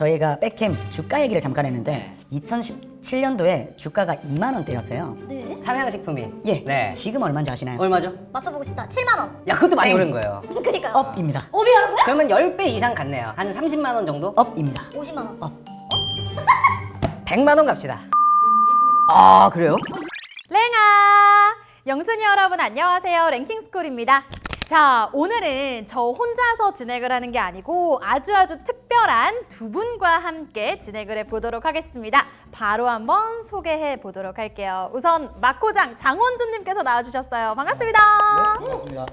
저희가 백캠 주가 얘기를 잠깐 했는데 2017년도에 주가가 2만 원대였어요. 네. 삼양식품이. 예. 네. 지금 얼마인지 아시나요? 얼마죠? 맞춰보고 싶다. 7만 원. 야, 그것도 많이 오른 거예요. 그니까요. 업입니다. 업이라는 거야? 그러면 10배 이상 갔네요. 한 30만 원 정도? 업입니다. 50만 원. 업. 100만 원 갑시다. 아, 그래요? 랭아! 영순이 여러분 안녕하세요. 랭킹스쿨입니다. 자, 오늘은 저 혼자서 진행을 하는 게 아니고 아주 특별한 두 분과 함께 진행을 해보도록 하겠습니다. 바로 한번 소개해 보도록 할게요. 우선 막고장 장원준님께서 나와주셨어요. 반갑습니다. 반갑습니다.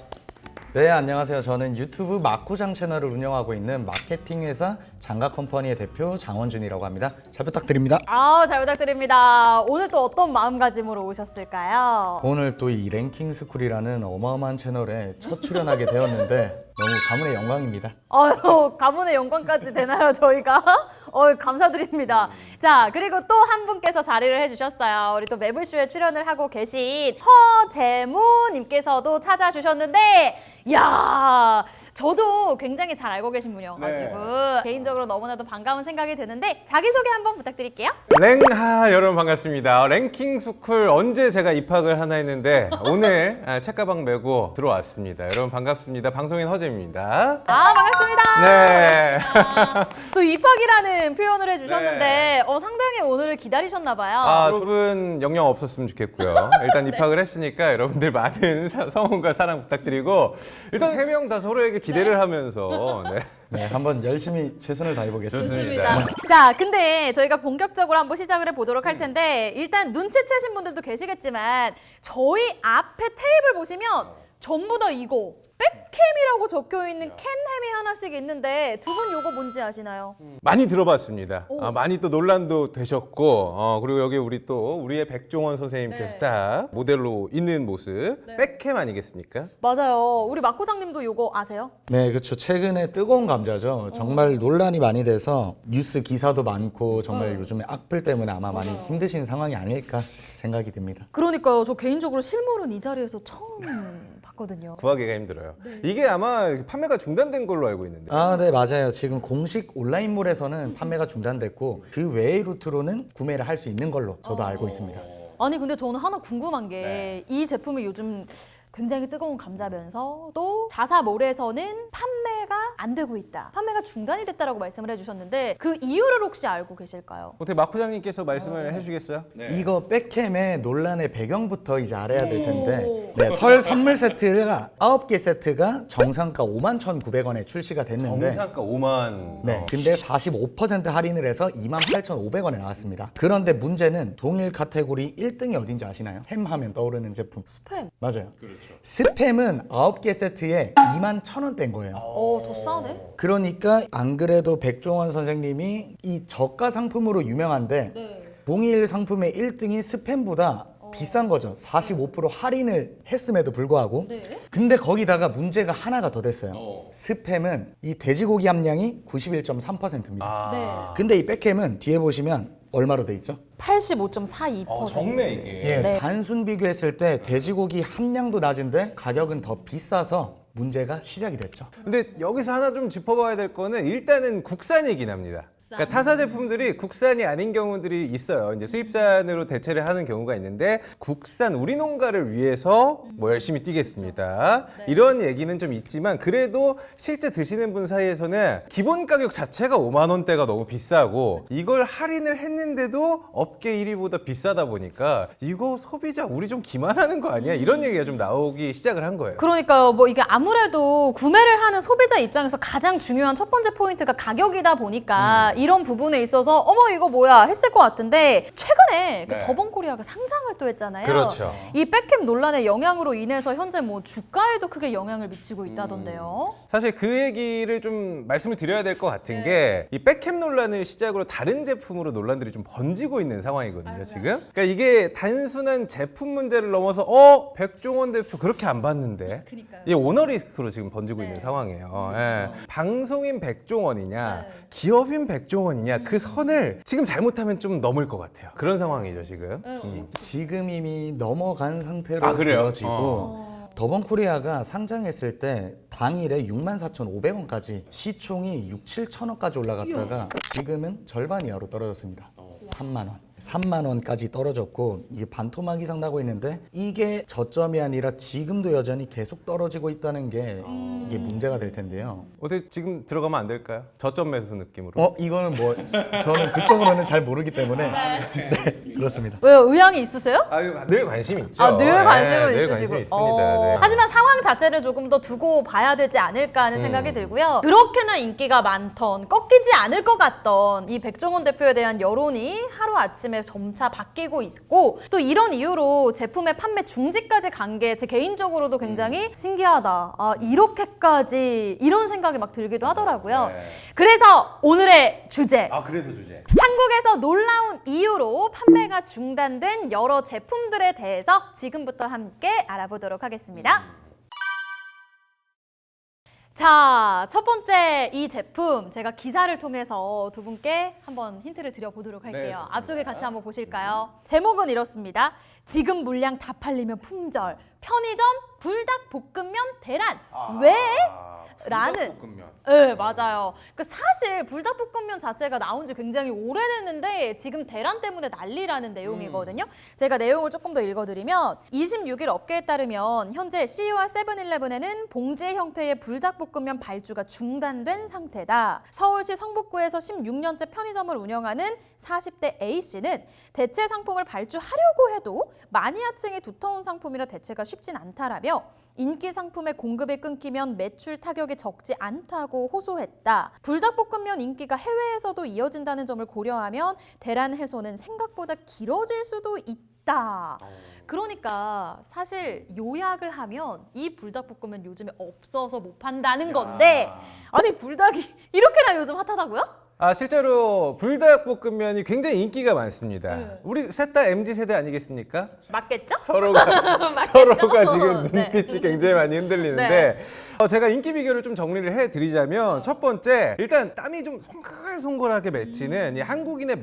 네, 안녕하세요. 저는 유튜브 막고장 채널을 운영하고 있는 마케팅 회사 장가컴퍼니의 대표 장원준이라고 합니다. 잘 부탁드립니다. 잘 부탁드립니다. 오늘 또 어떤 마음가짐으로 오셨을까요? 오늘 또 이 랭킹스쿨이라는 어마어마한 채널에 첫 출연하게 되었는데 너무 가문의 영광입니다. 가문의 영광까지 되나요, 저희가? 감사드립니다. 자, 그리고 또 한 분께서 자리를 해주셨어요. 우리 또 매블쇼에 출연을 하고 계신 허재무님께서도 찾아주셨는데, 야, 저도 굉장히 잘 알고 계신 분이어가지고 개인적으로 너무나도 반가운 생각이 드는데 자기소개 한번 부탁드릴게요. 랭하 여러분 반갑습니다. 랭킹 스쿨 언제 제가 입학을 하나 했는데 오늘 책가방 메고 들어왔습니다. 여러분 반갑습니다. 방송인 허재입니다. 반갑습니다. 네. 또 입학이라는 표현을 해주셨는데 네. 상당히 오늘을 기다리셨나봐요. 여러분 영영 없었으면 좋겠고요. 일단 입학을 했으니까 여러분들 많은 성원과 사랑 부탁드리고 일단 3명 다 서로에게 기대를 하면서 네, 한번 열심히 최선을 다해보겠습니다. 좋습니다. 자, 근데 저희가 본격적으로 한번 시작을 해보도록 할 텐데 일단 눈치채신 분들도 계시겠지만 저희 앞에 테이블 보시면 전부 다 이거 백캠이라고 적혀있는 캔햄이 하나씩 있는데 두 분 요거 뭔지 아시나요? 많이 들어봤습니다. 많이 또 논란도 되셨고 그리고 여기 우리의 백종원 선생님께서 네. 딱 모델로 있는 모습 백캠 아니겠습니까? 맞아요. 우리 막고장님도 요거 아세요? 네, 그렇죠. 최근에 뜨거운 감자죠. 정말 논란이 많이 돼서 뉴스 기사도 많고 정말 요즘에 악플 때문에 아마 많이 힘드신 상황이 아닐까 생각이 듭니다. 그러니까요. 저 개인적으로 실물은 이 자리에서 처음 봤거든요. 구하기가 힘들어요. 이게 아마 판매가 중단된 걸로 알고 있는데. 네, 맞아요. 지금 공식 온라인몰에서는 판매가 중단됐고 그 외의 루트로는 구매를 할 수 있는 걸로 저도 알고 있습니다. 아니 근데 저는 하나 궁금한 게 이 제품이 요즘 굉장히 뜨거운 감자면서도 자사몰에서는 판매가 안 되고 있다. 판매가 중단이 됐다라고 말씀을 해주셨는데 그 이유를 혹시 알고 계실까요? 어떻게 막 부장님께서 말씀을 해주겠어요? 이거 백캠의 논란의 배경부터 이제 알아야 될 텐데 설 선물 세트가 9개 세트가 정상가 51,900원에 출시가 됐는데 정상가 5만. 근데 45% 할인을 해서 28,500원에 나왔습니다. 그런데 문제는 동일 카테고리 1등이 어딘지 아시나요? 햄 하면 떠오르는 제품. 스팸. 맞아요. 스팸은 9개 세트에 21,000원대인 거예요. 더 싸네. 그러니까 안 그래도 백종원 선생님이 이 저가 상품으로 유명한데 동일 상품의 1등이 스팸보다 비싼 거죠. 45% 할인을 했음에도 불구하고. 근데 거기다가 문제가 하나가 더 됐어요. 스팸은 이 돼지고기 함량이 91.3%입니다. 근데 이 백햄은 뒤에 보시면 얼마로 돼 있죠? 85.42%. 적네 이게. 예, 단순 비교했을 때 돼지고기 함량도 낮은데 가격은 더 비싸서 문제가 시작이 됐죠. 근데 여기서 하나 좀 짚어봐야 될 거는 일단은 국산이긴 합니다. 그러니까 타사 제품들이 국산이 아닌 경우들이 있어요. 이제 수입산으로 대체를 하는 경우가 있는데 국산 우리 농가를 위해서 뭐 열심히 뛰겠습니다. 이런 얘기는 좀 있지만 그래도 실제 드시는 분 사이에서는 기본 가격 자체가 5만 원대가 너무 비싸고 이걸 할인을 했는데도 업계 1위보다 비싸다 보니까 이거 소비자 우리 좀 기만하는 거 아니야? 이런 얘기가 좀 나오기 시작을 한 거예요. 그러니까요. 뭐 이게 아무래도 구매를 하는 소비자 입장에서 가장 중요한 첫 번째 포인트가 가격이다 보니까 이런 부분에 있어서 어머 이거 뭐야 했을 것 같은데 최근에 그 더본코리아가 상장을 또 했잖아요. 그렇죠. 이 백캠 논란의 영향으로 인해서 현재 뭐 주가에도 크게 영향을 미치고 있다던데요. 사실 그 얘기를 좀 말씀을 드려야 될 것 같은 게 이 백캠 논란을 시작으로 다른 제품으로 논란들이 좀 번지고 있는 상황이거든요, 지금. 그러니까 이게 단순한 제품 문제를 넘어서 백종원 대표 그렇게 안 봤는데 이게 오너 리스크로 지금 번지고 있는 상황이에요. 예. 방송인 백종원이냐, 기업인 백종원이냐 그 선을 지금 잘못하면 좀 넘을 것 같아요. 그런 상황이죠, 지금. 지금 이미 넘어간 상태로 아, 그래요? 보여지고 더번코리아가 상장했을 때 당일에 64,500원까지 시총이 6, 7천원까지 올라갔다가 지금은 절반 이하로 떨어졌습니다. 3만 원. 3만 원까지 떨어졌고 이게 반토막 이상 나고 있는데 이게 저점이 아니라 지금도 여전히 계속 떨어지고 있다는 게 이게 문제가 될 텐데요. 어떻게 지금 들어가면 안 될까요? 저점 매수 느낌으로. 이거는 뭐 저는 그쪽으로는 잘 모르기 때문에 네, 그렇습니다. 왜요? 의향이 있으세요? 늘 관심 있죠. 아, 늘 관심은 늘 있으시고. 관심 있습니다. 네. 하지만 상황 자체를 조금 더 두고 봐야 되지 않을까 하는 생각이 들고요. 그렇게나 인기가 많던, 꺾이지 않을 것 같던 이 백종원 대표에 대한 여론이 하루아침에 점차 바뀌고 있고, 또 이런 이유로 제품의 판매 중지까지 간 게 제 개인적으로도 굉장히 신기하다. 아, 이렇게까지 이런 생각이 막 들기도 하더라고요. 네. 그래서 오늘의 주제. 그래서 주제. 한국에서 놀라운 이유로 판매가 중단된 여러 제품들에 대해서 지금부터 함께 알아보도록 하겠습니다. 자, 첫 번째 이 제품 제가 기사를 통해서 두 분께 한번 힌트를 드려보도록 할게요. 좋습니다. 앞쪽에 같이 한번 보실까요? 제목은 이렇습니다. 지금 물량 다 팔리면 품절, 편의점 불닭볶음면 대란. 왜? 라는. 네, 맞아요. 그 사실 불닭볶음면 자체가 나온 지 굉장히 오래됐는데 지금 대란 때문에 난리라는 내용이거든요. 제가 내용을 조금 더 읽어드리면 26일 업계에 따르면 현재 CU와 세븐일레븐에는 봉지 형태의 불닭볶음면 발주가 중단된 상태다. 서울시 성북구에서 16년째 편의점을 운영하는 40대 A씨는 대체 상품을 발주하려고 해도 마니아층이 두터운 상품이라 대체가 쉽진 않다라며 인기 상품의 공급이 끊기면 매출 타격이 적지 않다고 호소했다. 불닭볶음면 인기가 해외에서도 이어진다는 점을 고려하면 대란 해소는 생각보다 길어질 수도 있다. 그러니까 사실 요약을 하면 이 불닭볶음면 요즘에 없어서 못 판다는 건데, 아니 불닭이 이렇게나 요즘 핫하다고요? 실제로 불닭볶음면이 굉장히 인기가 많습니다. 우리 셋 다 MZ세대 아니겠습니까? 맞겠죠? 서로가 지금 네. 눈빛이 굉장히 많이 흔들리는데 제가 인기 비교를 좀 정리를 해드리자면 첫 번째, 일단 땀이 좀 송글송글하게 맺히는 이 한국인의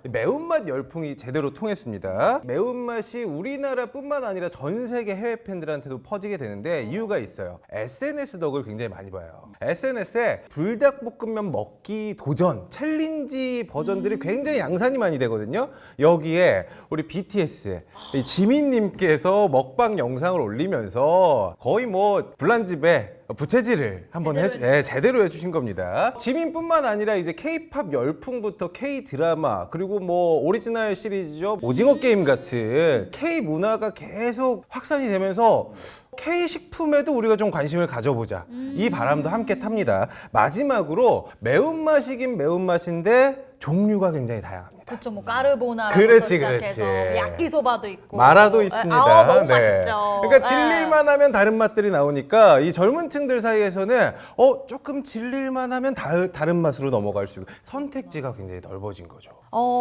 매운맛 열풍이 제대로 통했습니다. 매운맛이 우리나라뿐만 아니라 전 세계 해외 팬들한테도 퍼지게 되는데 이유가 있어요. SNS 덕을 굉장히 많이 봐요. SNS에 불닭볶음면 먹기 도전 챌린지 버전들이 굉장히 양산이 많이 되거든요. 여기에 우리 BTS 이 지민님께서 먹방 영상을 올리면서 거의 뭐 불난집에 부채질을 한번 제대로 해주신 겁니다. 지민뿐만 아니라 이제 K-팝 열풍부터 K-드라마 그리고 뭐 오리지널 시리즈죠, 오징어 게임 같은 K 문화가 계속 확산이 되면서 K-식품에도 우리가 좀 관심을 가져보자, 이 바람도 함께 탑니다. 마지막으로 매운맛이긴 매운맛인데 종류가 굉장히 다양합니다. 그렇죠, 뭐 까르보나라부터 그렇지, 시작해서 그렇지. 야끼소바도 있고 마라도 있습니다. 너무 맛있죠. 그러니까 네. 질릴만 하면 다른 맛들이 나오니까 이 젊은 층들 사이에서는 조금 질릴만 하면 다른 맛으로 넘어갈 수 있고 선택지가 굉장히 넓어진 거죠.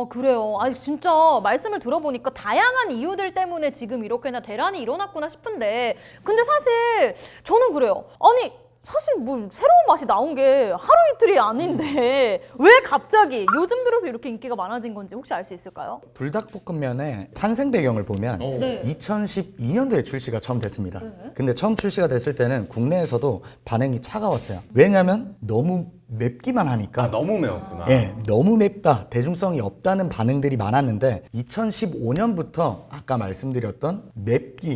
그래요. 아니 진짜 말씀을 들어보니까 다양한 이유들 때문에 지금 이렇게나 대란이 일어났구나 싶은데, 근데 사실 저는 그래요. 아니 사실 뭐 새로운 맛이 나온 게 하루 이틀이 아닌데 왜 갑자기 요즘 들어서 이렇게 인기가 많아진 건지 혹시 알 수 있을까요? 불닭볶음면의 탄생 배경을 보면 네. 2012년도에 출시가 처음 됐습니다. 근데 처음 출시가 됐을 때는 국내에서도 반응이 차가웠어요. 왜냐면 너무 맵기만 하니까. 너무 매웠구나. 예, 너무 맵다, 대중성이 없다는 반응들이 많았는데 2015년부터 아까 말씀드렸던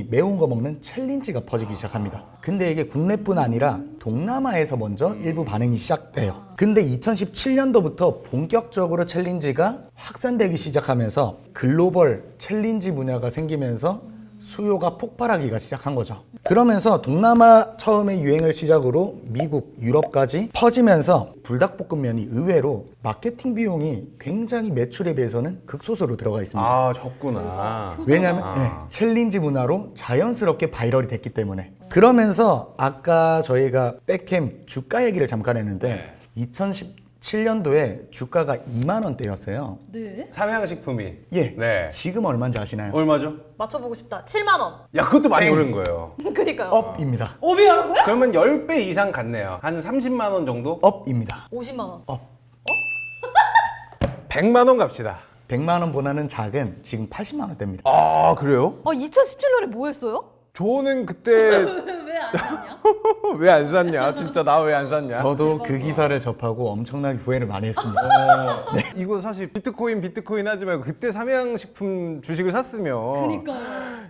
매운 거 먹는 챌린지가 퍼지기 시작합니다. 근데 이게 국내뿐 아니라 동남아에서 먼저 일부 반응이 시작돼요. 근데 2017년도부터 본격적으로 챌린지가 확산되기 시작하면서 글로벌 챌린지 문화가 생기면서 수요가 폭발하기가 시작한 거죠. 그러면서 동남아 처음에 유행을 시작으로 미국, 유럽까지 퍼지면서 불닭볶음면이 의외로 마케팅 비용이 굉장히 매출에 비해서는 극소수로 들어가 있습니다. 적구나. 왜냐하면 챌린지 문화로 자연스럽게 바이럴이 됐기 때문에. 그러면서 아까 저희가 백캠 주가 얘기를 잠깐 했는데 2017년도에 주가가 2만 원대였어요. 네. 삼양식품이. 예. 네. 지금 얼마인지 아시나요? 얼마죠? 맞춰보고 싶다. 7만 원. 야, 그것도 많이 오른 거예요. 그니까요. 업입니다. 오비라고요? 그러면 10배 이상 갔네요. 한 30만 원 정도? 업입니다. 50만 원. 100만 원 갑시다. 100만 원보다는 작은 지금 80만 원대입니다. 그래요? 2017년에 뭐 했어요? 저는 그때 왜 안 샀냐? 왜 안 샀냐? 진짜 나 왜 안 샀냐? 저도 그 기사를 접하고 엄청나게 후회를 많이 했습니다. 이거 사실 비트코인 하지 말고 그때 삼양식품 주식을 샀으면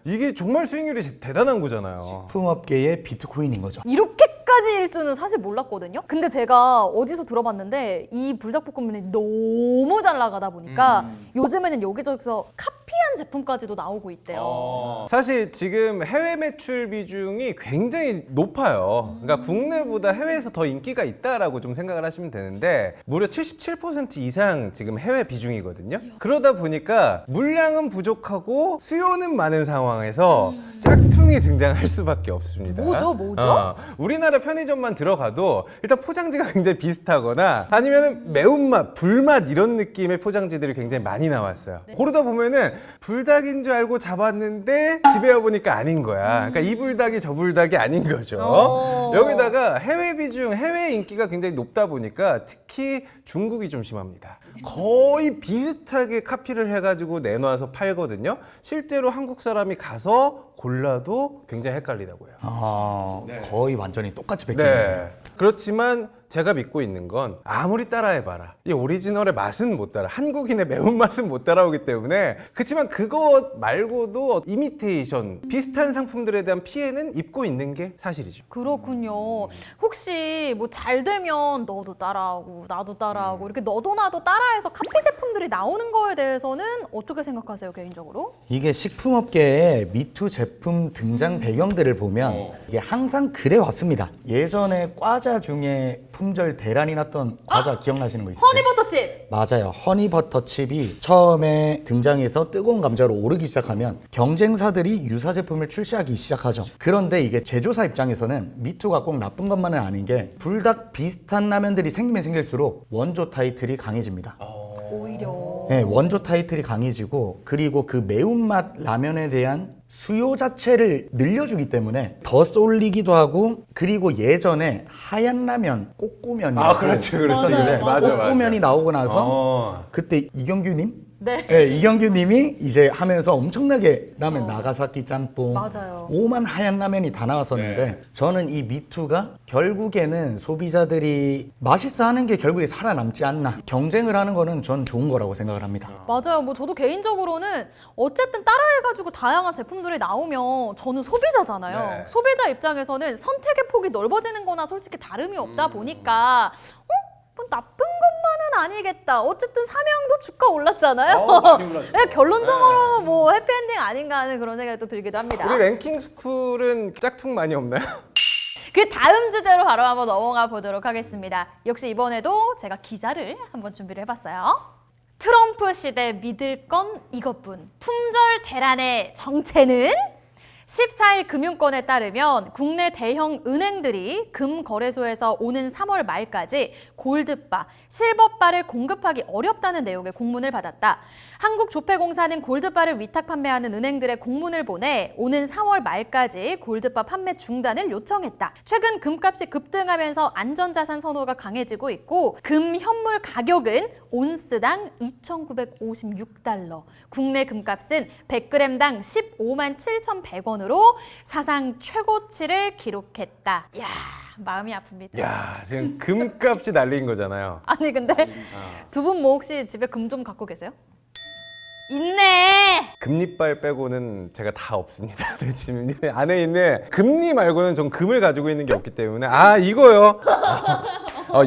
이게 정말 수익률이 대단한 거잖아요. 식품업계의 비트코인인 거죠. 이렇게까지일 줄은 사실 몰랐거든요. 근데 제가 어디서 들어봤는데 이 불닭볶음면이 너무 잘 나가다 보니까 요즘에는 여기저기서 카피한 제품까지도 나오고 있대요. 사실 지금 해외 매출 비중이 굉장히 높아요. 그러니까 국내보다 해외에서 더 인기가 있다라고 좀 생각을 하시면 되는데 무려 77% 이상 지금 해외 비중이거든요. 그러다 보니까 물량은 부족하고 수요는 많은 상황에서 짝퉁이 등장할 수밖에 없습니다. 뭐죠? 우리나라 편의점만 들어가도 일단 포장지가 굉장히 비슷하거나 아니면 매운맛, 불맛 이런 느낌의 포장지들이 굉장히 많이 나왔어요. 고르다 보면은 불닭인 줄 알고 잡았는데 집에 와보니까 아닌 거야. 그러니까 이 불닭이 저 불닭이 아닌 거죠. 여기다가 해외 비중, 해외 인기가 굉장히 높다 보니까 특히 중국이 좀 심합니다. 거의 비슷하게 카피를 해가지고 내놔서 팔거든요. 실제로 한국 사람이 가서 골라도 굉장히 헷갈리다고요. 거의 완전히 똑같이 베끼는 네. 거예요. 그렇지만 제가 믿고 있는 건 아무리 따라해봐라. 이 오리지널의 맛은 못 따라. 한국인의 매운맛은 못 따라오기 때문에 그렇지만 그거 말고도 이미테이션, 비슷한 상품들에 대한 피해는 입고 있는 게 사실이죠. 그렇군요. 혹시 뭐 잘 되면 너도 따라하고 나도 따라하고 이렇게 너도 나도 따라해서 카피 제품들이 나오는 거에 대해서는 어떻게 생각하세요, 개인적으로? 이게 식품업계의 미투 제품 등장 배경들을 보면 이게 항상 그래 왔습니다. 예전에 과자 중에 품절 대란이 났던 과자 기억나시는 거 있으세요? 허니버터칩! 맞아요. 허니버터칩이 처음에 등장해서 뜨거운 감자로 오르기 시작하면 경쟁사들이 유사 제품을 출시하기 시작하죠. 그런데 이게 제조사 입장에서는 미투가 꼭 나쁜 것만은 아닌 게 불닭 비슷한 라면들이 생기면 생길수록 원조 타이틀이 강해집니다. 오히려. 네, 원조 타이틀이 강해지고 그리고 그 매운맛 라면에 대한 수요 자체를 늘려주기 때문에 더 쏠리기도 하고 그리고 예전에 하얀 라면 꼬꼬면이라고 아, 그렇지. 있었는데 맞아. 꼬꼬면이 나오고 나서 그때 이경규님? 네. 네, 이경규님이 이제 하면서 엄청나게 라면 나가사키 짬뽕 맞아요. 오만 하얀 라면이 다 나왔었는데 저는 이 미투가 결국에는 소비자들이 맛있어 하는 게 결국에 살아남지 않나 경쟁을 하는 거는 전 좋은 거라고 생각을 합니다. 맞아요. 뭐 저도 개인적으로는 어쨌든 따라해가지고 다양한 제품들이 나오면 저는 소비자잖아요. 네. 소비자 입장에서는 선택의 폭이 넓어지는 거나 솔직히 다름이 없다 보니까 뭐 나쁜 것만은 아니겠다. 어쨌든 삼양도 주가 올랐잖아요. 많이 올랐죠. 네, 결론적으로 뭐 해피엔딩 아닌가 하는 그런 생각이 또 들기도 합니다. 우리 랭킹 스쿨은 짝퉁 많이 없나요? 그 다음 주제로 바로 한번 넘어가 보도록 하겠습니다. 역시 이번에도 제가 기사를 한번 준비를 해봤어요. 트럼프 시대 믿을 건 이것뿐. 품절 대란의 정체는? 14일 금융권에 따르면 국내 대형 은행들이 금거래소에서 오는 3월 말까지 골드바, 실버바를 공급하기 어렵다는 내용의 공문을 받았다. 한국조폐공사는 골드바를 위탁 판매하는 은행들의 공문을 보내 오는 4월 말까지 골드바 판매 중단을 요청했다. 최근 금값이 급등하면서 안전자산 선호가 강해지고 있고 금 현물 가격은 온스당 2,956달러, 국내 금값은 100g당 15만 7,100원으로 사상 최고치를 기록했다. 이야, 마음이 아픕니다. 야, 지금 금값이 날린 거잖아요. 아니 근데 두 분 뭐 혹시 집에 금 좀 갖고 계세요? 있네. 금리빨 빼고는 제가 다 없습니다. 네, 지금 안에 있는 금리 말고는 전 금을 가지고 있는 게 없기 때문에 이거요.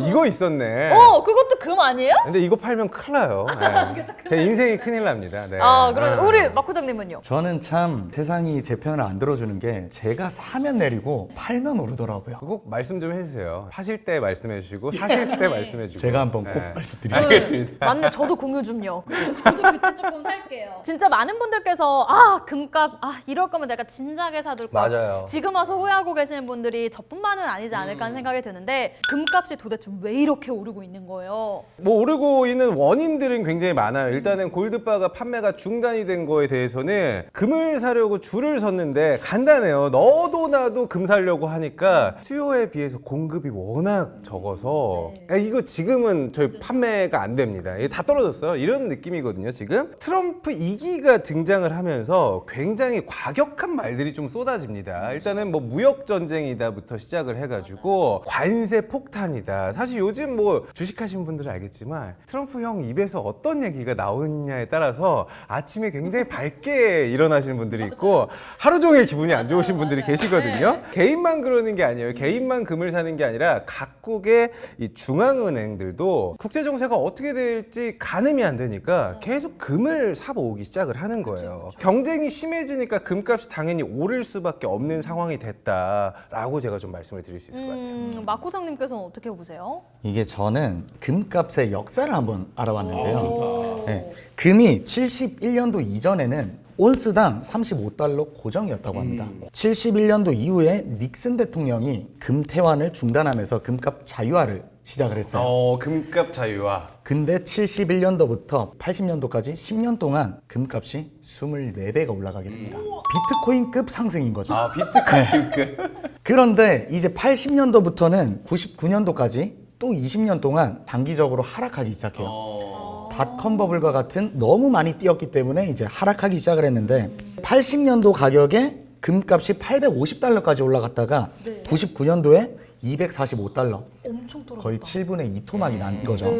이거 있었네. 그것도 금 아니에요? 근데 이거 팔면 큰일 나요. 네. 제 인생이 큰일 납니다. 네. 그럼 우리 막 부장님은요? 저는 참 세상이 제 편을 안 들어주는 게 제가 사면 내리고 팔면 오르더라고요. 꼭 말씀 좀 해주세요. 파실 때 말씀해 주시고 사실 때 말씀해 주시고. 제가 한번 꼭 네. 말씀드릴게요. 알겠습니다. 맞네, 저도 공유 좀요. 저도 그때 조금 살게요. 진짜 많은 분들께서 금값 이럴 거면 내가 진작에 사둘 걸. 맞아요. 지금 와서 후회하고 계시는 분들이 저뿐만은 아니지 않을까 하는 생각이 드는데 금값이 도대체 왜 이렇게 오르고 있는 거예요? 그렇죠. 뭐 오르고 있는 원인들은 굉장히 많아요. 일단은 골드바가 판매가 중단이 된 거에 대해서는 금을 사려고 줄을 섰는데 간단해요. 너도 나도 금 사려고 하니까 수요에 비해서 공급이 워낙 적어서 야, 이거 지금은 저희 판매가 안 됩니다. 이게 다 떨어졌어요. 이런 느낌이거든요. 지금 트럼프 2기가 등장을 하면서 굉장히 과격한 말들이 좀 쏟아집니다. 일단은 뭐 무역 전쟁이다부터 시작을 해가지고 관세 폭탄이다. 사실 요즘 뭐 주식하신 분들은 알겠지만 트럼프 형 입에서 어떤 얘기가 나오느냐에 따라서 아침에 굉장히 밝게 일어나시는 분들이 있고 하루 종일 기분이 안 좋으신 분들이 계시거든요. 개인만 그러는 게 아니에요. 개인만 금을 사는 게 아니라 각국의 이 중앙은행들도 국제 정세가 어떻게 될지 가늠이 안 되니까 계속 금을 사 모으기 시작을 하는 거예요. 경쟁이 심해지니까 금값이 당연히 오를 수밖에 없는 상황이 됐다라고 제가 좀 말씀을 드릴 수 있을 것 같아요. 막 호장님께서는 어떻게 보세요? 이게 저는 금값의 역사를 한번 알아봤는데요. 네, 금이 71년도 이전에는 온스당 35달러 고정이었다고 합니다. 71년도 이후에 닉슨 대통령이 금 퇴환을 중단하면서 금값 자유화를 시작을 했어요. 금값 자유화. 근데 71년도부터 80년도까지 10년 동안 금값이 24배가 올라가게 됩니다. 비트코인급 상승인 거죠. 아, 비트코인. 그런데 이제 80년도부터는 99년도까지 또 20년 동안 단기적으로 하락하기 시작해요. 닷컴 버블과 같은 너무 많이 뛰었기 때문에 이제 하락하기 시작을 했는데 80년도 가격에 금값이 850달러까지 올라갔다가 99년도에 245달러. 엄청 떨어졌다. 거의 7분의 2 토막이 난 거죠.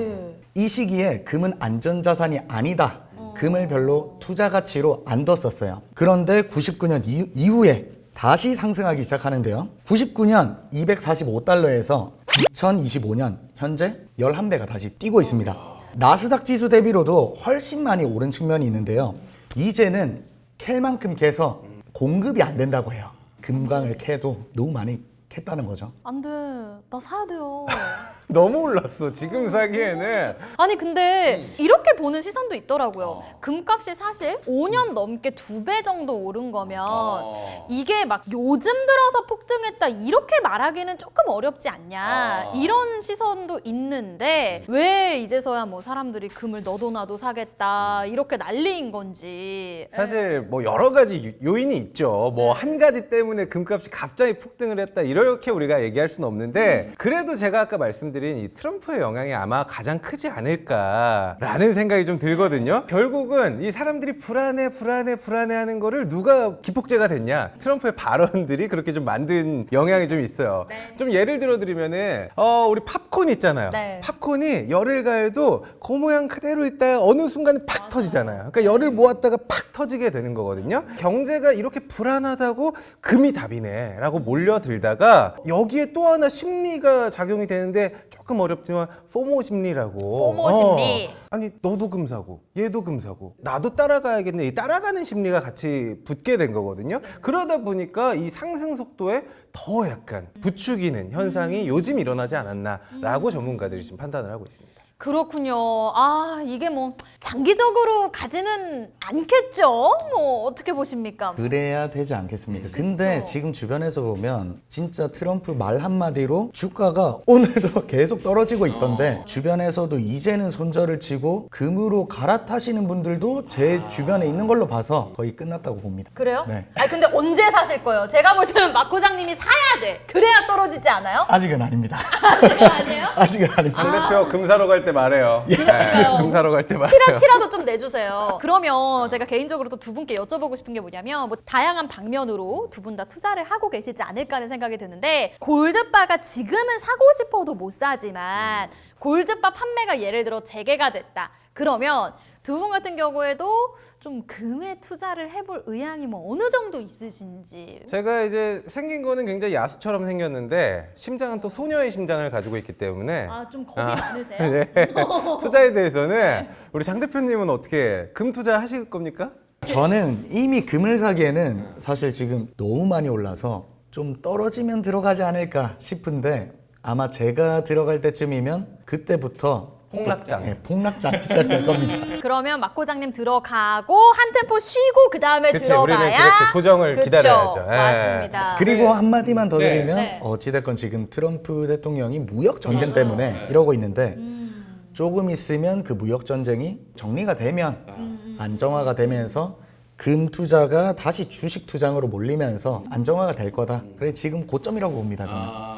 이 시기에 금은 안전자산이 아니다. 금을 별로 투자 가치로 안 뒀었어요. 그런데 99년 이후에 다시 상승하기 시작하는데요. 99년 245달러에서 2025년 현재 11배가 다시 뛰고 있습니다. 나스닥 지수 대비로도 훨씬 많이 오른 측면이 있는데요. 이제는 캘 만큼 캐서 공급이 안 된다고 해요. 금광을 캐도 너무 많이 캤다는 거죠. 안 돼. 나 사야 돼요. 너무 올랐어. 지금 사기에는. 아니 근데 이렇게 보는 시선도 있더라고요. 금값이 사실 5년 넘게 2배 정도 오른 거면 이게 막 요즘 들어서 폭등했다 이렇게 말하기는 조금 어렵지 않냐 이런 시선도 있는데 왜 이제서야 뭐 사람들이 금을 너도 나도 사겠다 이렇게 난리인 건지. 사실 뭐 여러 가지 요인이 있죠. 뭐 한 가지 때문에 금값이 갑자기 폭등을 했다 이렇게 우리가 얘기할 수는 없는데 그래도 제가 아까 말씀드린 이 트럼프의 영향이 아마 가장 크지 않을까라는 생각이 좀 들거든요. 결국은 이 사람들이 불안해 하는 거를 누가 기폭제가 됐냐? 트럼프의 발언들이 그렇게 좀 만든 영향이 좀 있어요. 좀 예를 들어 드리면은 우리 팝콘 있잖아요. 네. 팝콘이 열을 가해도 그 모양 그대로 있다가 어느 순간에 팍 터지잖아요. 그러니까 열을 모았다가 팍 터지게 되는 거거든요. 경제가 이렇게 불안하다고 금이 답이네 라고 몰려들다가 여기에 또 하나 심리가 작용이 되는데 조금 어렵지만 포모 심리라고. 포모 심리. 아니 너도 금 사고 얘도 금 사고 나도 따라가야겠네. 이 따라가는 심리가 같이 붙게 된 거거든요. 그러다 보니까 이 상승 속도에 더 약간 부추기는 현상이 요즘 일어나지 않았나라고 전문가들이 지금 판단을 하고 있습니다. 그렇군요. 아 이게 뭐 장기적으로 가지는 않겠죠? 뭐 어떻게 보십니까? 그래야 되지 않겠습니까? 근데 지금 주변에서 보면 진짜 트럼프 말 한마디로 주가가 오늘도 계속 떨어지고 있던데 주변에서도 이제는 손절을 치고 금으로 갈아타시는 분들도 제 주변에 있는 걸로 봐서 거의 끝났다고 봅니다. 그래요? 네. 아니 근데 언제 사실 거예요? 제가 볼 때는 막 고장님이 사야 돼. 그래야 떨어지지 않아요? 아직은 아닙니다. 아니에요? 아직은 아닙니다. 장 대표 금 사러 갈 때 말해요. 네, 금 사러 갈 때 말해요. 티라도 좀 내주세요. 그러면 제가 개인적으로 또 두 분께 여쭤보고 싶은 게 뭐냐면 뭐 다양한 방면으로 두 분 다 투자를 하고 계시지 않을까 하는 생각이 드는데 골드바가 지금은 사고 싶어도 못 사지만 골드바 판매가 예를 들어 재개가 됐다. 그러면 두 분 같은 경우에도 좀 금에 투자를 해볼 의향이 뭐 어느 정도 있으신지. 제가 이제 생긴 거는 굉장히 야수처럼 생겼는데 심장은 또 소녀의 심장을 가지고 있기 때문에 좀 겁이 많으세요? 네. 투자에 대해서는 우리 장 대표님은 어떻게 금 투자 하실 겁니까? 저는 이미 금을 사기에는 사실 지금 너무 많이 올라서 좀 떨어지면 들어가지 않을까 싶은데 아마 제가 들어갈 때쯤이면 그때부터 폭락장. 네, 폭락장 시작될 겁니다. 그러면 막고장님 들어가고 한 템포 쉬고 그 다음에 그치, 들어가야. 우리는 그렇게 조정을 그쵸, 기다려야죠. 예. 맞습니다. 그리고 한마디만 더 네. 드리면 네. 어찌됐건 지금 트럼프 대통령이 무역 전쟁 때문에 이러고 있는데 조금 있으면 그 무역 전쟁이 정리가 되면 안정화가 되면서 금 투자가 다시 주식 투자로 몰리면서 안정화가 될 거다. 그래 지금 고점이라고 봅니다. 저는.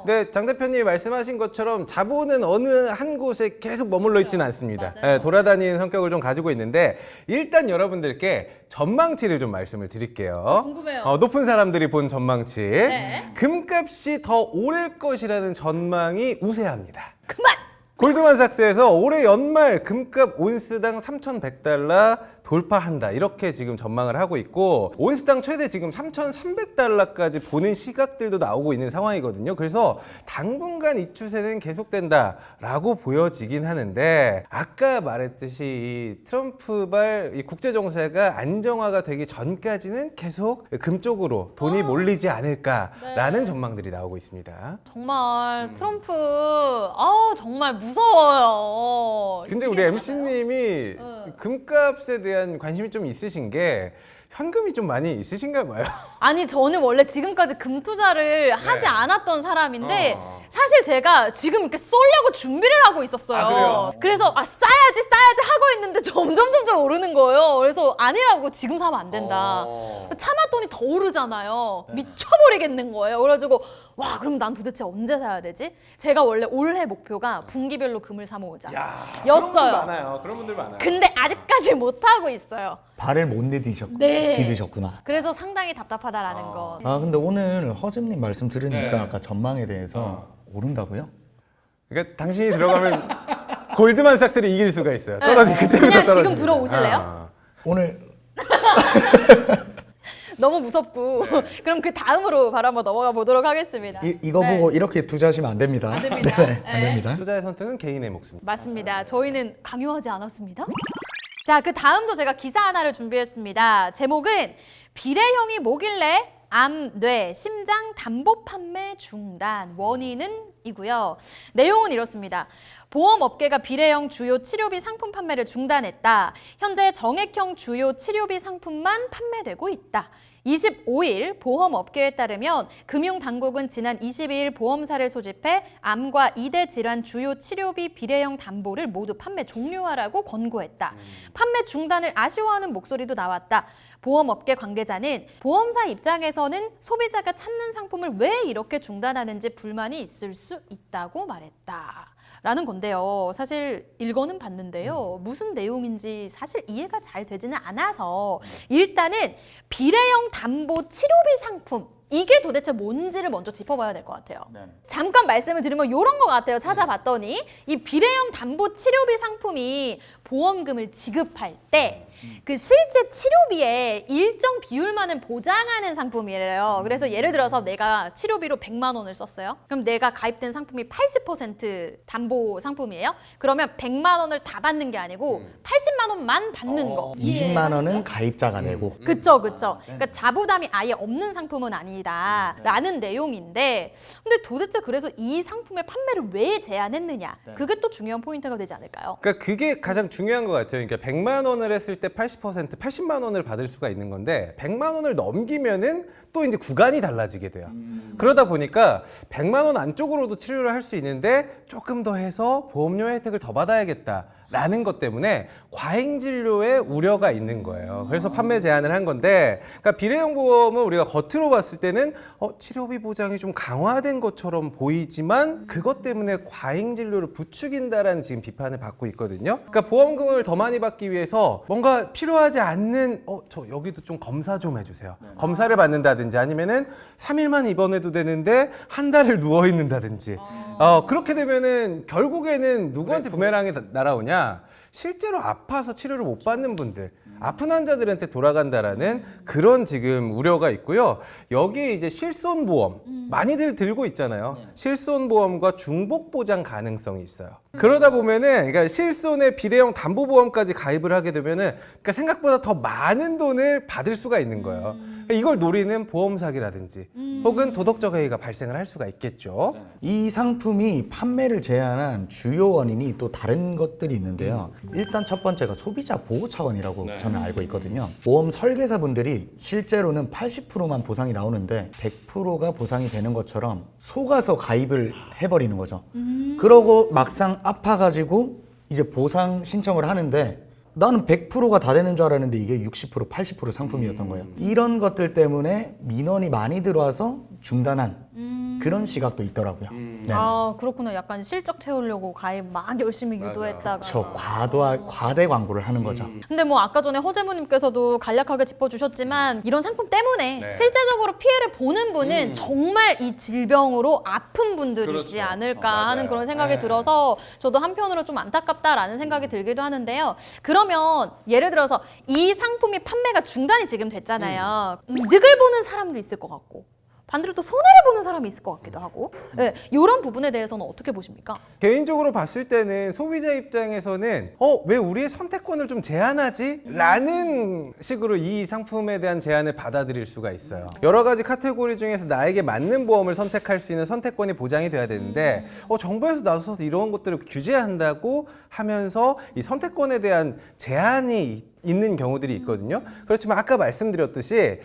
네, 장 대표님이 말씀하신 것처럼 자본은 어느 한 곳에 계속 머물러 있지는 않습니다. 네, 돌아다니는 성격을 좀 가지고 있는데 일단 여러분들께 전망치를 좀 말씀을 드릴게요. 궁금해요. 높은 사람들이 본 전망치. 네. 금값이 더 오를 것이라는 전망이 우세합니다. 그만! 골드만삭스에서 올해 연말 금값 온스당 3,100달러 돌파한다 이렇게 지금 전망을 하고 있고 온스당 최대 지금 3,300달러까지 보는 시각들도 나오고 있는 상황이거든요. 그래서 당분간 이 추세는 계속된다라고 보여지긴 하는데 아까 말했듯이 이 트럼프발 이 국제 정세가 안정화가 되기 전까지는 계속 금 쪽으로 돈이 몰리지 않을까라는 전망들이 나오고 있습니다. 정말 트럼프 정말 무서워요. 근데 우리 MC님이 금값에 대한 관심이 좀 있으신 게 현금이 좀 많이 있으신가 봐요. 아니 저는 원래 지금까지 금 투자를 하지 않았던 사람인데 사실 제가 지금 이렇게 쏠려고 준비를 하고 있었어요. 아, 그래요? 그래서 싸야지 하고 있는데 점점 오르는 거예요. 그래서 아니라고 지금 사면 안 된다. 참았더니 더 오르잖아요. 미쳐버리겠는 거예요. 그래가지고 와 그럼 난 도대체 언제 사야 되지? 제가 원래 올해 목표가 분기별로 금을 사 모으자 그런 분들 였어요. 많아요. 그런 분들 많아요. 근데 아직까지 못 하고 있어요. 발을 못 네. 디디셨구나. 그래서 상당히 답답하다라는 거. 아 근데 오늘 허즈님 말씀 들으니까 네. 아까 전망에 대해서 오른다고요? 그러니까 당신이 들어가면 골드만삭스를 이길 수가 있어요. 떨어지 그때부터 그냥 지금 떨어집니다. 들어오실래요? 오늘 너무 무섭고 그럼 그 다음으로 바로 한번 넘어가 보도록 하겠습니다. 이거 네. 보고 이렇게 투자하시면 안 됩니다. 안 됩니다. 네, 안 네. 됩니다. 투자의 선택은 개인의 몫입니다. 맞습니다. 저희는 강요하지 않았습니다. 자, 그 다음도 제가 기사 하나를 준비했습니다. 제목은 비례형이 뭐길래 암, 뇌, 심장 담보 판매 중단. 원인은 이고요. 내용은 이렇습니다. 보험업계가 비례형 주요 치료비 상품 판매를 중단했다. 현재 정액형 주요 치료비 상품만 판매되고 있다. 25일 보험업계에 따르면 금융당국은 지난 22일 보험사를 소집해 암과 이대 질환 주요 치료비 비례형 담보를 모두 판매 종료하라고 권고했다. 판매 중단을 아쉬워하는 목소리도 나왔다. 보험업계 관계자는 보험사 입장에서는 소비자가 찾는 상품을 왜 이렇게 중단하는지 불만이 있을 수 있다고 말했다. 라는 건데요. 사실 읽어는 봤는데요. 무슨 내용인지 사실 이해가 잘 되지는 않아서 일단은 비례형 담보 치료비 상품 이게 도대체 뭔지를 먼저 짚어봐야 될 것 같아요. 잠깐 말씀을 드리면 이런 것 같아요. 찾아봤더니 이 비례형 담보 치료비 상품이 보험금을 지급할 때 그 실제 치료비의 일정 비율만은 보장하는 상품이래요. 그래서 예를 들어서 내가 치료비로 100만 원을 썼어요. 그럼 내가 가입된 상품이 80% 담보 상품이에요. 그러면 100만 원을 다 받는 게 아니고 80만 원만 받는 거. 20만 원은 가입자가 내고 그쵸. 그러니까 자부담이 아예 없는 상품은 아니다라는 내용인데 근데 도대체 그래서 이 상품의 판매를 왜 제한했느냐? 그게 또 중요한 포인트가 되지 않을까요? 그러니까 그게 가장 중요한 것 같아요. 그러니까 100만 원을 했을 때 80% 80만 원을 받을 수가 있는 건데 100만 원을 넘기면은 또 이제 구간이 달라지게 돼요. 그러다 보니까 100만 원 안쪽으로도 치료를 할 수 있는데 조금 더 해서 보험료 혜택을 더 받아야겠다라는 것 때문에 과잉 진료에 우려가 있는 거예요. 그래서 판매 제한을 한 건데 그러니까 비례형 보험은 우리가 겉으로 봤을 때는 치료비 보장이 좀 강화된 것처럼 보이지만 그것 때문에 과잉 진료를 부추긴다라는 지금 비판을 받고 있거든요. 그러니까 보험금을 더 많이 받기 위해서 뭔가 필요하지 않는 저 여기도 좀 검사 좀 해주세요. 검사를 받는다든지 아니면은 3일만 입원해도 되는데 한 달을 누워 있는다든지 그렇게 되면은 결국에는 누구한테 부메랑이 날아오냐? 실제로 아파서 치료를 못 받는 분들, 아픈 환자들한테 돌아간다라는 그런 지금 우려가 있고요. 여기에 이제 실손보험 많이들 들고 있잖아요. 실손보험과 중복보장 가능성이 있어요. 그러다 보면은 그러니까 실손의 비례형 담보보험까지 가입을 하게 되면은 그러니까 생각보다 더 많은 돈을 받을 수가 있는 거예요. 이걸 노리는 보험 사기라든지 혹은 도덕적 해이가 발생을 할 수가 있겠죠. 이 상품이 판매를 제한한 주요 원인이 또 다른 것들이 있는데요. 일단 첫 번째가 소비자 보호 차원이라고 저는 알고 있거든요. 보험 설계사분들이 실제로는 80%만 보상이 나오는데 100%가 보상이 되는 것처럼 속아서 가입을 해버리는 거죠. 그러고 막상 아파가지고 이제 보상 신청을 하는데 나는 100%가 다 되는 줄 알았는데 이게 60%, 80% 상품이었던 거예요. 이런 것들 때문에 민원이 많이 들어와서 중단한 그런 시각도 있더라고요. 네. 아 그렇구나. 약간 실적 채우려고 가입 막 열심히 유도했다가. 저 과대 광고를 하는 거죠. 근데 뭐 아까 전에 허재무님께서도 간략하게 짚어주셨지만 이런 상품 때문에 네. 실제적으로 피해를 보는 분은 정말 이 질병으로 아픈 분들이지 않을까 하는 그런 생각이 들어서 저도 한편으로 좀 안타깝다라는 생각이 들기도 하는데요. 그러면 예를 들어서 이 상품이 판매가 중단이 지금 됐잖아요. 이득을 보는 사람도 있을 것 같고 반대로 또 손해를 보는 사람이 있을 것 같기도 하고 네, 이런 부분에 대해서는 어떻게 보십니까? 개인적으로 봤을 때는 소비자 입장에서는 왜 우리의 선택권을 좀 제한하지? 라는 식으로 이 상품에 대한 제한을 받아들일 수가 있어요. 여러 가지 카테고리 중에서 나에게 맞는 보험을 선택할 수 있는 선택권이 보장이 돼야 되는데 정부에서 나서서 이런 것들을 규제한다고 하면서 이 선택권에 대한 제한이 있는 경우들이 있거든요. 그렇지만 아까 말씀드렸듯이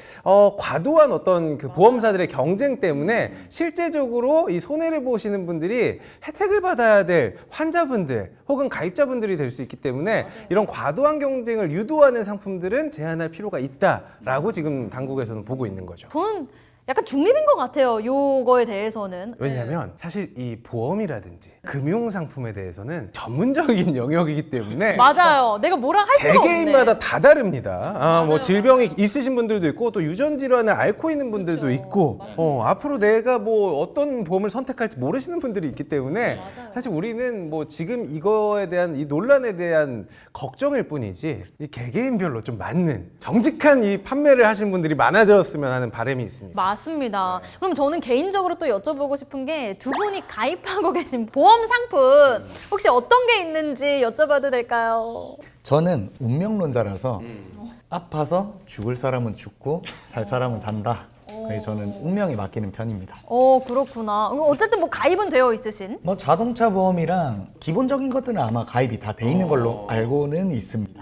과도한 어떤 그 보험사들의 경쟁 때문에 실제적으로 이 손해를 보시는 분들이 혜택을 받아야 될 환자분들 혹은 가입자분들이 될 수 있기 때문에 이런 과도한 경쟁을 유도하는 상품들은 제한할 필요가 있다라고 지금 당국에서는 보고 있는 거죠. 저는 약간 중립인 것 같아요. 요거에 대해서는. 왜냐하면 사실 이 보험이라든지 금융상품에 대해서는 전문적인 영역이기 때문에 맞아요. 내가 뭐라 할 수가 없네. 개개인마다 다 다릅니다. 뭐 질병이 있으신 분들도 있고 또 유전 질환을 앓고 있는 분들도 있고 앞으로 내가 뭐 어떤 보험을 선택할지 모르시는 분들이 있기 때문에 사실 우리는 뭐 지금 이거에 대한 이 논란에 대한 걱정일 뿐이지 이 개개인별로 좀 맞는 정직한 이 판매를 하신 분들이 많아졌으면 하는 바람이 있습니다. 맞습니다. 그럼 저는 개인적으로 또 여쭤보고 싶은 게 두 분이 가입하고 계신 보험 상품 혹시 어떤 게 있는지 여쭤봐도 될까요? 저는 운명론자라서 아파서 죽을 사람은 죽고 살 사람은 산다. 그래서 저는 운명이 맡기는 편입니다. 그렇구나. 어쨌든 뭐 가입은 되어 있으신? 뭐 자동차 보험이랑 기본적인 것들은 아마 가입이 다 돼 있는 걸로 알고는 있습니다.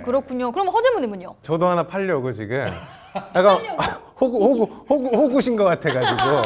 그렇군요. 그럼 허재무님은요? 저도 하나 팔려고 지금 약간 호구신 것 같아가지고.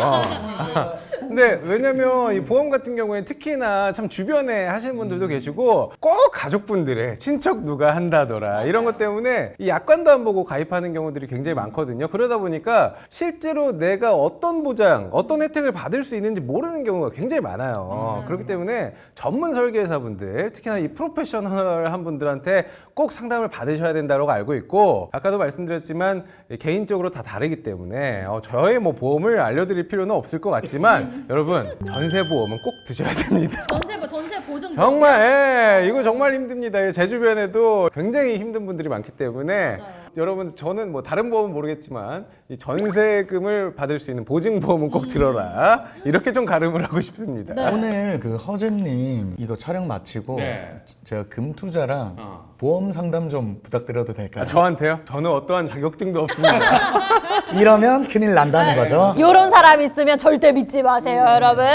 근데 왜냐면 이 보험 같은 경우에 특히나 참 주변에 하시는 분들도 계시고 꼭 가족분들의 친척 누가 한다더라 이런 것 때문에 이 약관도 안 보고 가입하는 경우들이 굉장히 많거든요. 그러다 보니까 실제로 내가 어떤 보장, 어떤 혜택을 받을 수 있는지 모르는 경우가 굉장히 많아요. 그렇기 때문에 전문 설계사분들, 특히나 이 프로페셔널한 분들한테 꼭 상담을 받으셔야 된다고 알고 있고 아까도 말씀드렸지만 개인적으로 다 다르기 때문에 저의 뭐 보험을 알려드릴 필요는 없을 것 같지만 여러분 전세 보험은 꼭 드셔야 됩니다. 전세 보증 정말 이거 정말 힘듭니다. 제 주변에도 굉장히 힘든 분들이 많기 때문에 여러분 저는 뭐 다른 보험은 모르겠지만 이 전세금을 받을 수 있는 보증보험은 꼭 들어라 이렇게 좀 가름을 하고 싶습니다. 오늘 그 허잼님 이거 촬영 마치고 제가 금투자랑 보험 상담 좀 부탁드려도 될까요? 저한테요? 저는 어떠한 자격증도 없습니다. 이러면 큰일 난다는 거죠. 이런 사람 있으면 절대 믿지 마세요, 여러분.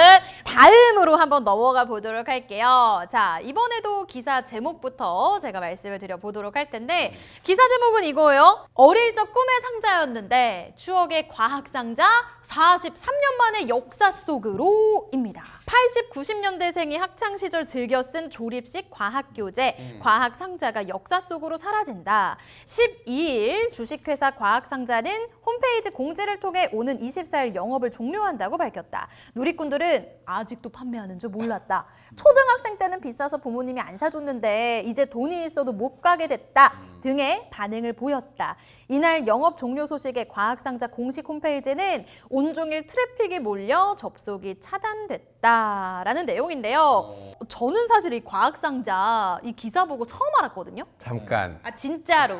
다음으로 한번 넘어가 보도록 할게요. 자, 이번에도 기사 제목부터 제가 말씀을 드려보도록 할 텐데 기사 제목은 이거예요. 어릴 적 꿈의 상자였는데 추억의 과학 상자 43년 만의 역사 속으로입니다. 80, 90년대생이 학창시절 즐겨 쓴 조립식 과학교재 과학 상자가 역사 속으로 사라진다. 12일 주식회사 과학상자는 홈페이지 공지를 통해 오는 24일 영업을 종료한다고 밝혔다. 누리꾼들은 아직도 판매하는 줄 몰랐다. 초등학생 때는 비싸서 부모님이 안 사줬는데 이제 돈이 있어도 못 가게 됐다 등의 반응을 보였다. 이날 영업 종료 소식에 과학상자 공식 홈페이지는 온종일 트래픽이 몰려 접속이 차단됐다라는 내용인데요. 저는 사실 이 과학상자 이 기사 보고 처음 알았거든요. 잠깐. 아 진짜로.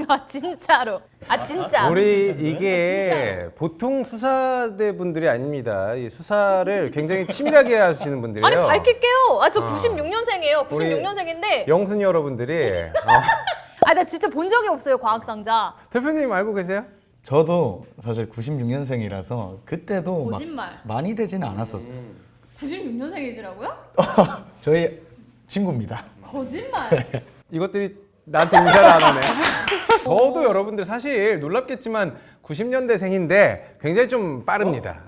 아 진짜로. 아 진짜. 우리 이게 보통 수사대 분들이 아닙니다. 이 수사를 굉장히 치밀하게 하시는 분들이에요. 아니 밝힐게요. 아 저 96년생이에요. 96년생인데. 영순이 여러분들이 아 나 진짜 본 적이 없어요 과학상자. 대표님 알고 계세요? 저도 사실 96년생이라서 그때도 막 거짓말. 많이 되지는 않았었어요. 96년생이시라고요? 저희 친구입니다. 거짓말. 이것들이 나한테 인사를 안 하네. 저도 여러분들 사실 놀랍겠지만 90년대생인데 굉장히 좀 빠릅니다.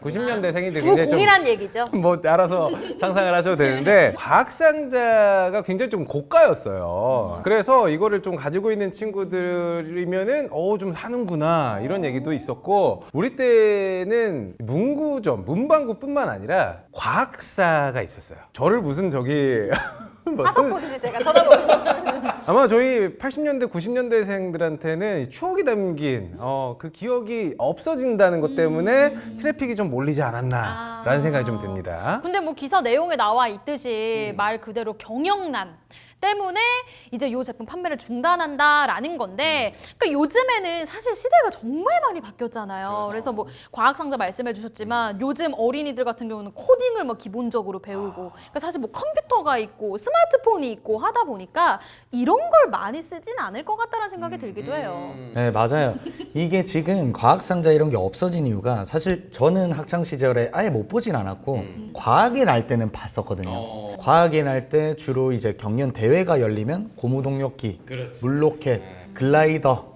90년대생인데 굉장히 좀 90이란 얘기죠. 뭐 알아서 상상을 하셔도 되는데 과학상자가 굉장히 좀 고가였어요. 그래서 이거를 좀 가지고 있는 친구들이면은 좀 사는구나 이런 얘기도 있었고, 우리 때는 문구점, 문방구뿐만 아니라 과학사가 있었어요. 저를 무슨 저기 화석 보듯이 제가 쳐다보고 있었어요. 아마 저희 80년대, 90년대생들한테는 추억이 담긴 그 기억이 없어진다는 것 때문에 트래픽이 좀 몰리지 않았나라는 생각이 좀 듭니다. 근데 뭐 기사 내용에 나와 있듯이 말 그대로 경영난 때문에 이제 이 제품 판매를 중단한다라는 건데, 그러니까 요즘에는 사실 시대가 정말 많이 바뀌었잖아요. 그래서 뭐 과학상자 말씀해 주셨지만 요즘 어린이들 같은 경우는 코딩을 뭐 기본적으로 배우고, 그러니까 사실 뭐 컴퓨터가 있고 스마트폰이 있고 하다 보니까 이런 걸 많이 쓰진 않을 것 같다는 생각이 들기도 해요. 네, 맞아요. 이게 지금 과학상자 이런 게 없어진 이유가, 사실 저는 학창 시절에 아예 못 보진 않았고 과학의 날 때는 봤었거든요. 과학의 날 때 주로 이제 경연 대회가 열리면 고무동력기, 물로켓, 글라이더,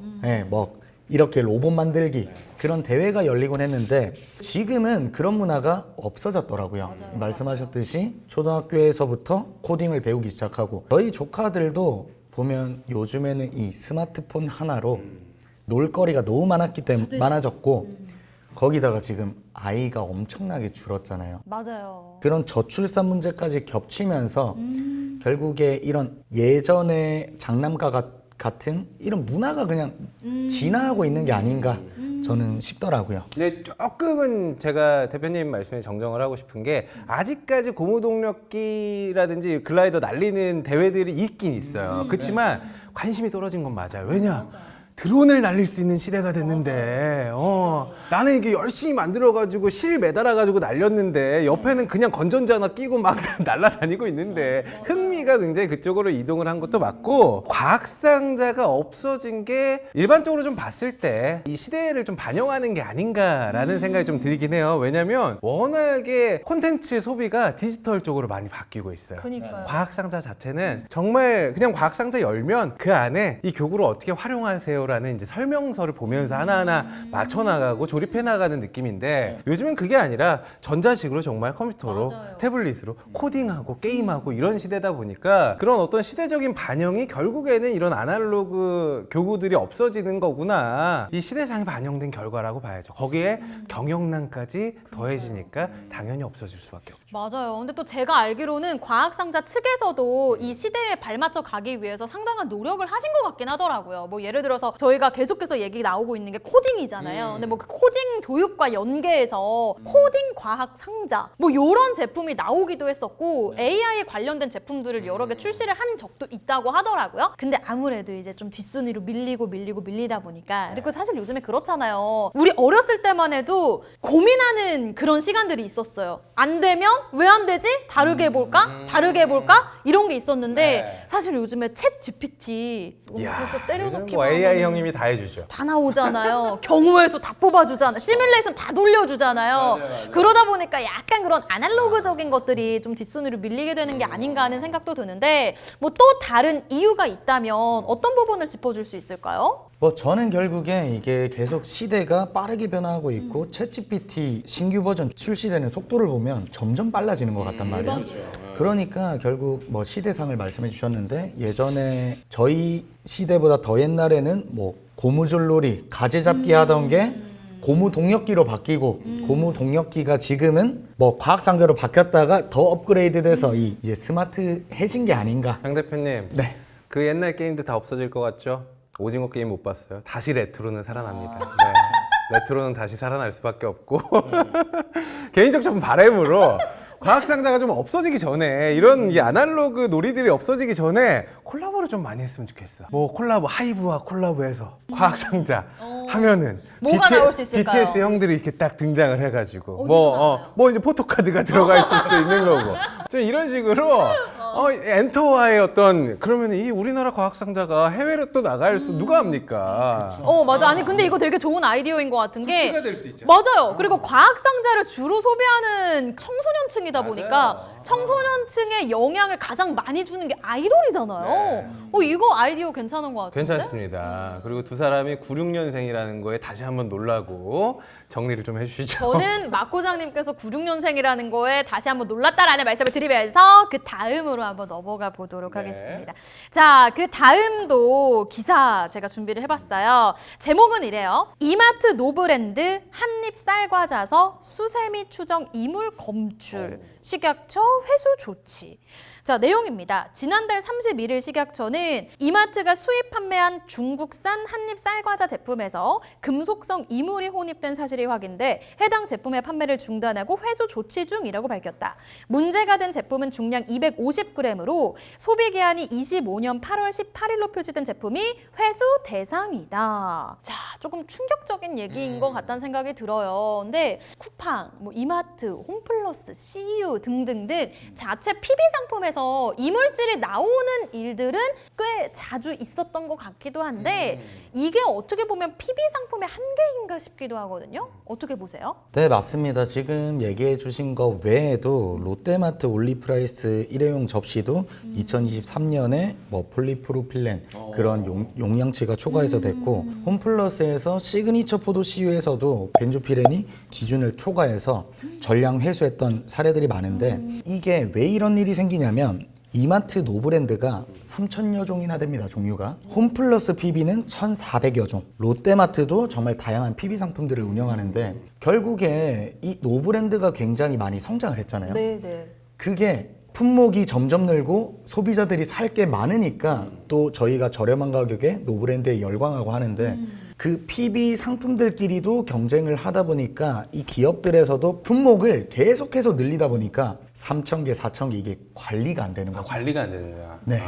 뭐 이렇게 로봇 만들기 그런 대회가 열리곤 했는데, 지금은 그런 문화가 없어졌더라고요. 말씀하셨듯이 초등학교에서부터 코딩을 배우기 시작하고, 저희 조카들도 보면 요즘에는 이 스마트폰 하나로 놀거리가 너무 많아졌고, 거기다가 지금 아이가 엄청나게 줄었잖아요. 맞아요. 그런 저출산 문제까지 겹치면서 결국에 이런 예전의 장난감 같은 이런 문화가 그냥 진화하고 있는 게 아닌가 저는 싶더라고요. 네, 조금은 제가 대표님 말씀에 정정을 하고 싶은 게, 아직까지 고무동력기라든지 글라이더 날리는 대회들이 있긴 있어요. 그렇지만 관심이 떨어진 건 맞아요. 왜냐? 드론을 날릴 수 있는 시대가 됐는데 나는 이게 열심히 만들어가지고 실 매달아가지고 날렸는데 옆에는 그냥 건전지 하나 끼고 막 날아다니고 있는데, 흥미가 굉장히 그쪽으로 이동을 한 것도 맞고, 과학상자가 없어진 게 일반적으로 좀 봤을 때 이 시대를 좀 반영하는 게 아닌가라는 생각이 좀 들긴 해요. 왜냐면 워낙에 콘텐츠 소비가 디지털 쪽으로 많이 바뀌고 있어요. 그러니까요. 과학상자 자체는 정말 그냥 과학상자 열면 그 안에 이 교구를 어떻게 활용하세요 라는 이제 설명서를 보면서 하나하나 맞춰나가고 조립해나가는 느낌인데, 요즘은 그게 아니라 전자식으로 정말 컴퓨터로, 맞아요. 태블릿으로 코딩하고 게임하고 이런 시대다 보니까, 그런 어떤 시대적인 반영이 결국에는 이런 아날로그 교구들이 없어지는 거구나, 이 시대상이 반영된 결과라고 봐야죠. 거기에 경영난까지 더해지니까 당연히 없어질 수밖에 없죠. 맞아요. 근데 또 제가 알기로는 과학상자 측에서도 이 시대에 발맞춰 가기 위해서 상당한 노력을 하신 것 같긴 하더라고요. 뭐 예를 들어서 저희가 계속해서 얘기 나오고 있는 게 코딩이잖아요. 근데 뭐 그 코딩 교육과 연계해서 코딩 과학 상자 뭐 이런 제품이 나오기도 했었고, AI 에 관련된 제품들을 여러 개 출시를 한 적도 있다고 하더라고요. 근데 아무래도 이제 좀 뒷순위로 밀리다 보니까, 그리고 사실 요즘에 그렇잖아요. 우리 어렸을 때만 해도 고민하는 그런 시간들이 있었어요. 안 되면 왜 안 되지? 다르게 해볼까? 다르게 해볼까? 이런 게 있었는데, 사실 요즘에 챗 GPT 그래서 때려넣기만 뭐 AI 하면은 형님이 다 해주죠. 다 나오잖아요. 경우의 수 다 뽑아주잖아요. 시뮬레이션 다 돌려주잖아요. 그러다 보니까 약간 그런 아날로그적인 것들이 좀 뒷순위로 밀리게 되는 게 아닌가 하는 생각도 드는데, 뭐 또 다른 이유가 있다면 어떤 부분을 짚어줄 수 있을까요? 뭐 저는 결국에 이게 계속 시대가 빠르게 변화하고 있고 챗GPT 신규 버전 출시되는 속도를 보면 점점 빨라지는 것 같단 말이에요. 그러니까 결국 뭐 시대상을 말씀해 주셨는데, 예전에 저희 시대보다 더 옛날에는 뭐 고무줄놀이, 가재잡기 하던 게 고무동력기로 바뀌고, 고무동력기가 지금은 뭐 과학상자로 바뀌었다가 더 업그레이드돼서 이제 스마트해진 게 아닌가. 장 대표님, 네. 그 옛날 게임도 다 없어질 것 같죠? 오징어 게임 못 봤어요? 다시 레트로는 살아납니다. 네. 레트로는 다시 살아날 수밖에 없고 개인적 좀 바람으로 과학상자가 좀 없어지기 전에, 이런 이 아날로그 놀이들이 없어지기 전에 콜라보를 좀 많이 했으면 좋겠어. 뭐 콜라보, 하이브와 콜라보해서 과학상자 하면은 뭐가 나올 수 있을까요? BTS 형들이 이렇게 딱 등장을 해가지고 어디서 나와요? 뭐 이제 포토카드가 들어가 있을 수도 있는 거고, 좀 이런 식으로 엔터와의 어떤 그러면 이 우리나라 과학상자가 해외로 또 나갈 수 누가 합니까? 맞아. 아니 근데 이거 되게 좋은 아이디어인 것 같은 게 굿즈가 될 수도 있죠. 맞아요. 그리고 과학상자를 주로 소비하는 청소년층이다 맞아요. 보니까 청소년층의 영향을 가장 많이 주는 게 아이돌이잖아요. 이거 아이디어 괜찮은 것 같은데? 괜찮습니다. 그리고 두 사람이 96년생이라는 거에 다시 한번 놀라고 정리를 좀 해주시죠. 저는 막고장님께서 96년생이라는 거에 다시 한번 놀랐다라는 말씀을 드리면서 그 다음으로 한번 넘어가 보도록 네. 하겠습니다. 자, 그 다음도 기사 제가 준비를 해봤어요. 제목은 이래요. 이마트 노브랜드 한입 쌀과자서 수세미 추정 이물 검출, 식약처 회수 조치. 자, 내용입니다. 지난달 31일 식약처는 이마트가 수입 판매한 중국산 한입 쌀과자 제품에서 금속성 이물이 혼입된 사실이 확인돼 해당 제품의 판매를 중단하고 회수 조치 중이라고 밝혔다. 문제가 된 제품은 중량 250g으로 소비 기한이 25년 8월 18일로 표시된 제품이 회수 대상이다. 자, 조금 충격적인 얘기인 것 같다는 생각이 들어요. 근데 쿠팡, 이마트, 홈플러스, CU 등등등 자체 PB 상품에서 이물질이 나오는 일들은 꽤 자주 있었던 것 같기도 한데 이게 어떻게 보면 PB 상품의 한계인가 싶기도 하거든요. 어떻게 보세요? 네, 맞습니다. 지금 얘기해 주신 거 외에도 롯데마트 올리프라이스 일회용 접시도 2023년에 폴리프로필렌 그런 용량치가 초과해서 됐고 홈플러스에서 시그니처 포도 CU에서도 벤조피렌이 기준을 초과해서 전량 회수했던 사례들이 많은데 이게 왜 이런 일이 생기냐면 이마트 노브랜드가 3,000여 종이나 됩니다, 종류가. 홈플러스 PB는 1,400여 종. 롯데마트도 정말 다양한 PB 상품들을 운영하는데 결국에 이 노브랜드가 굉장히 많이 성장을 했잖아요. 네. 그게 품목이 점점 늘고 소비자들이 살 게 많으니까 또 저희가 저렴한 가격에 노브랜드에 열광하고 하는데 그 PB 상품들끼리도 경쟁을 하다 보니까 이 기업들에서도 품목을 계속해서 늘리다 보니까 3,000개, 4,000개 이게 관리가 안 되는 거죠. 관리가 안 되는 거야. 네,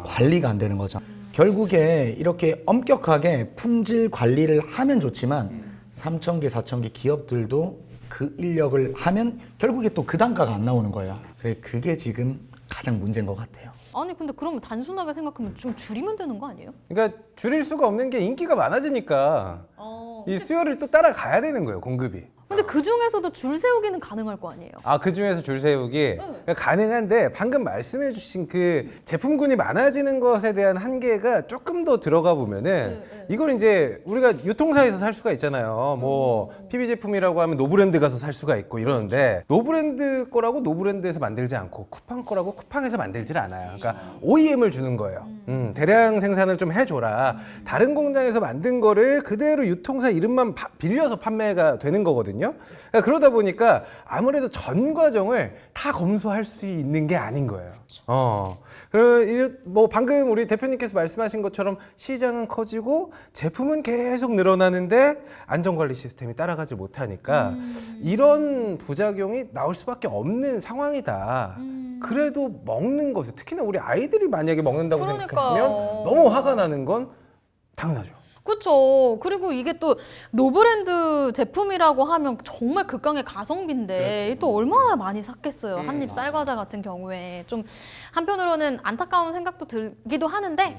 관리가 안 되는 거죠. 결국에 이렇게 엄격하게 품질 관리를 하면 좋지만 3,000개, 4,000개 기업들도 그 인력을 하면 결국에 또 그 단가가 안 나오는 거예요. 그게 지금 가장 문제인 것 같아요. 아니 근데 그러면 단순하게 생각하면 좀 줄이면 되는 거 아니에요? 그러니까 줄일 수가 없는 게 인기가 많아지니까 이 수요를 또 따라가야 되는 거예요, 공급이. 근데 그 중에서도 줄 세우기는 가능할 거 아니에요? 그 중에서 줄 세우기 가능한데 방금 말씀해 주신 그 제품군이 많아지는 것에 대한 한계가 조금 더 들어가 보면은 이걸 이제 우리가 유통사에서 살 수가 있잖아요. PB 제품이라고 하면 노브랜드 가서 살 수가 있고 이러는데 노브랜드 거라고 노브랜드에서 만들지 않고 쿠팡 거라고 쿠팡에서 만들질 않아요. 그러니까 OEM을 주는 거예요. 대량 생산을 좀 해줘라. 다른 공장에서 만든 거를 그대로 유통사 이름만 빌려서 판매가 되는 거거든요. 그러니까 그러다 보니까 아무래도 전 과정을 다 검수할 수 있는 게 아닌 거예요. 방금 우리 대표님께서 말씀하신 것처럼 시장은 커지고 제품은 계속 늘어나는데 안전관리 시스템이 따라가지 못하니까 이런 부작용이 나올 수밖에 없는 상황이다. 그래도 먹는 것을 특히나 우리 아이들이 만약에 먹는다고 생각했으면 너무 화가 나는 건 당연하죠. 그렇죠. 그리고 이게 또 노브랜드 제품이라고 하면 정말 극강의 가성비인데 또 얼마나 많이 샀겠어요. 한입 쌀과자 같은 경우에 좀 한편으로는 안타까운 생각도 들기도 하는데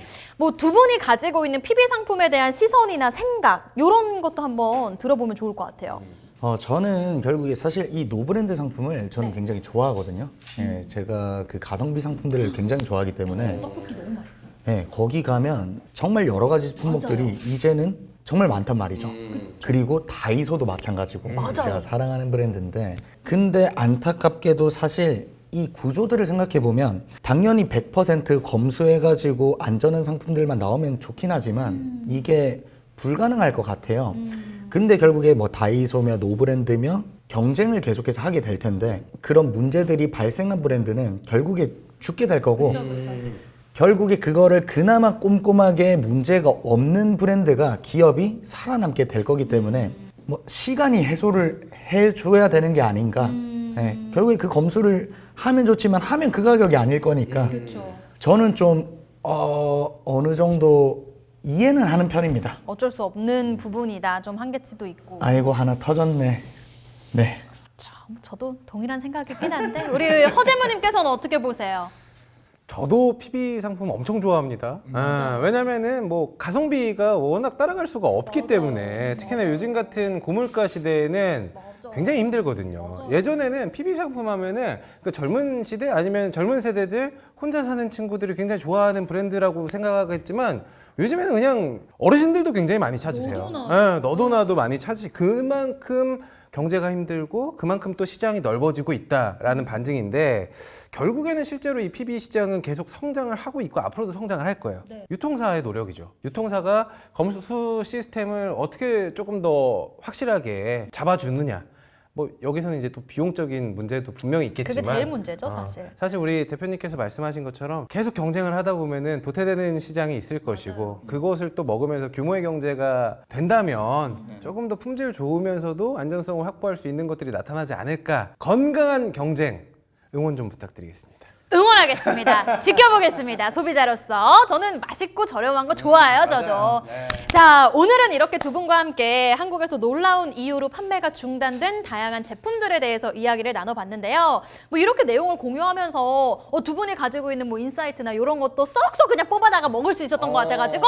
두 분이 가지고 있는 PB 상품에 대한 시선이나 생각 이런 것도 한번 들어보면 좋을 것 같아요. 저는 결국에 사실 이 노브랜드 상품을 저는 굉장히 좋아하거든요. 예, 제가 그 가성비 상품들을 굉장히 좋아하기 때문에 떡볶이 너무 맛있어. 네, 거기 가면 정말 여러 가지 품목들이 이제는 정말 많단 말이죠. 그리고 다이소도 마찬가지고 제가 사랑하는 브랜드인데 근데 안타깝게도 사실 이 구조들을 생각해 보면 당연히 100% 검수해가지고 안전한 상품들만 나오면 좋긴 하지만 이게 불가능할 것 같아요. 근데 결국에 다이소며 노브랜드며 경쟁을 계속해서 하게 될 텐데 그런 문제들이 발생한 브랜드는 결국에 죽게 될 거고 결국에 그거를 그나마 꼼꼼하게 문제가 없는 브랜드가 기업이 살아남게 될 거기 때문에 시간이 해소를 해줘야 되는 게 아닌가. 네, 결국에 그 검수를 하면 좋지만 하면 그 가격이 아닐 거니까 저는 좀 어느 정도 이해는 하는 편입니다. 어쩔 수 없는 부분이다. 좀 한계치도 있고. 아이고 하나 터졌네. 네. 저도 동일한 생각이긴 한데 우리 허재무님께서는 어떻게 보세요? 저도 PB 상품 엄청 좋아합니다. 왜냐면은 뭐 가성비가 워낙 따라갈 수가 없기 때문에 특히나 요즘 같은 고물가 시대에는 굉장히 힘들거든요. 예전에는 PB 상품 하면은 그 젊은 시대 아니면 젊은 세대들 혼자 사는 친구들이 굉장히 좋아하는 브랜드라고 생각하겠지만 요즘에는 그냥 어르신들도 굉장히 많이 찾으세요. 너도 나도 많이 찾으시. 그만큼 경제가 힘들고 그만큼 또 시장이 넓어지고 있다라는 반증인데 결국에는 실제로 이 PB 시장은 계속 성장을 하고 있고 앞으로도 성장을 할 거예요. 유통사의 노력이죠. 유통사가 검수 시스템을 어떻게 조금 더 확실하게 잡아주느냐. 뭐 여기서는 이제 또 비용적인 문제도 분명히 있겠지만 그게 제일 문제죠, 사실. 사실 우리 대표님께서 말씀하신 것처럼 계속 경쟁을 하다 보면은 도태되는 시장이 있을 것이고 그것을 또 먹으면서 규모의 경제가 된다면 조금 더 품질 좋으면서도 안전성을 확보할 수 있는 것들이 나타나지 않을까. 건강한 경쟁 응원 좀 부탁드리겠습니다. 응원하겠습니다. 지켜보겠습니다. 소비자로서 저는 맛있고 저렴한 거 좋아해요. 저도. 자, 오늘은 이렇게 두 분과 함께 한국에서 놀라운 이유로 판매가 중단된 다양한 제품들에 대해서 이야기를 나눠봤는데요. 뭐 이렇게 내용을 공유하면서 두 분이 가지고 있는 뭐 인사이트나 이런 것도 쏙쏙 그냥 뽑아다가 먹을 수 있었던 것 같아가지고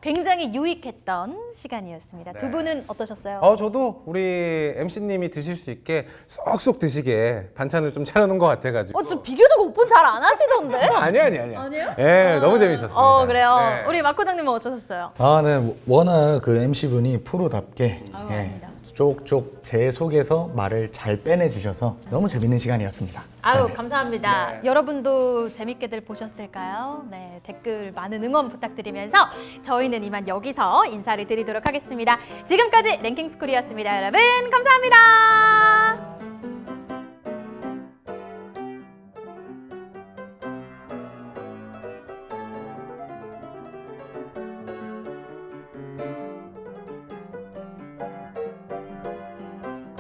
굉장히 유익했던 시간이었습니다. 두 분은 어떠셨어요? 저도 우리 MC님이 드실 수 있게 쏙쏙 드시게 반찬을 좀 차려놓은 것 같아가지고. 좀 비교적 오픈 잘 안 하시던데? 아니에요. 아니에요? 예, 너무 재밌었습니다. 그래요. 네. 우리 막 과장님은 어떠셨어요? 네. 워낙 그 MC분이 프로답게 아닙니다. 쪽쪽 제 속에서 말을 잘 빼내주셔서 너무 재밌는 시간이었습니다. 아유, 네. 감사합니다. 여러분도 재밌게들 보셨을까요? 네, 댓글 많은 응원 부탁드리면서 저희는 이만 여기서 인사를 드리도록 하겠습니다. 지금까지 랭킹스쿨이었습니다. 여러분, 감사합니다.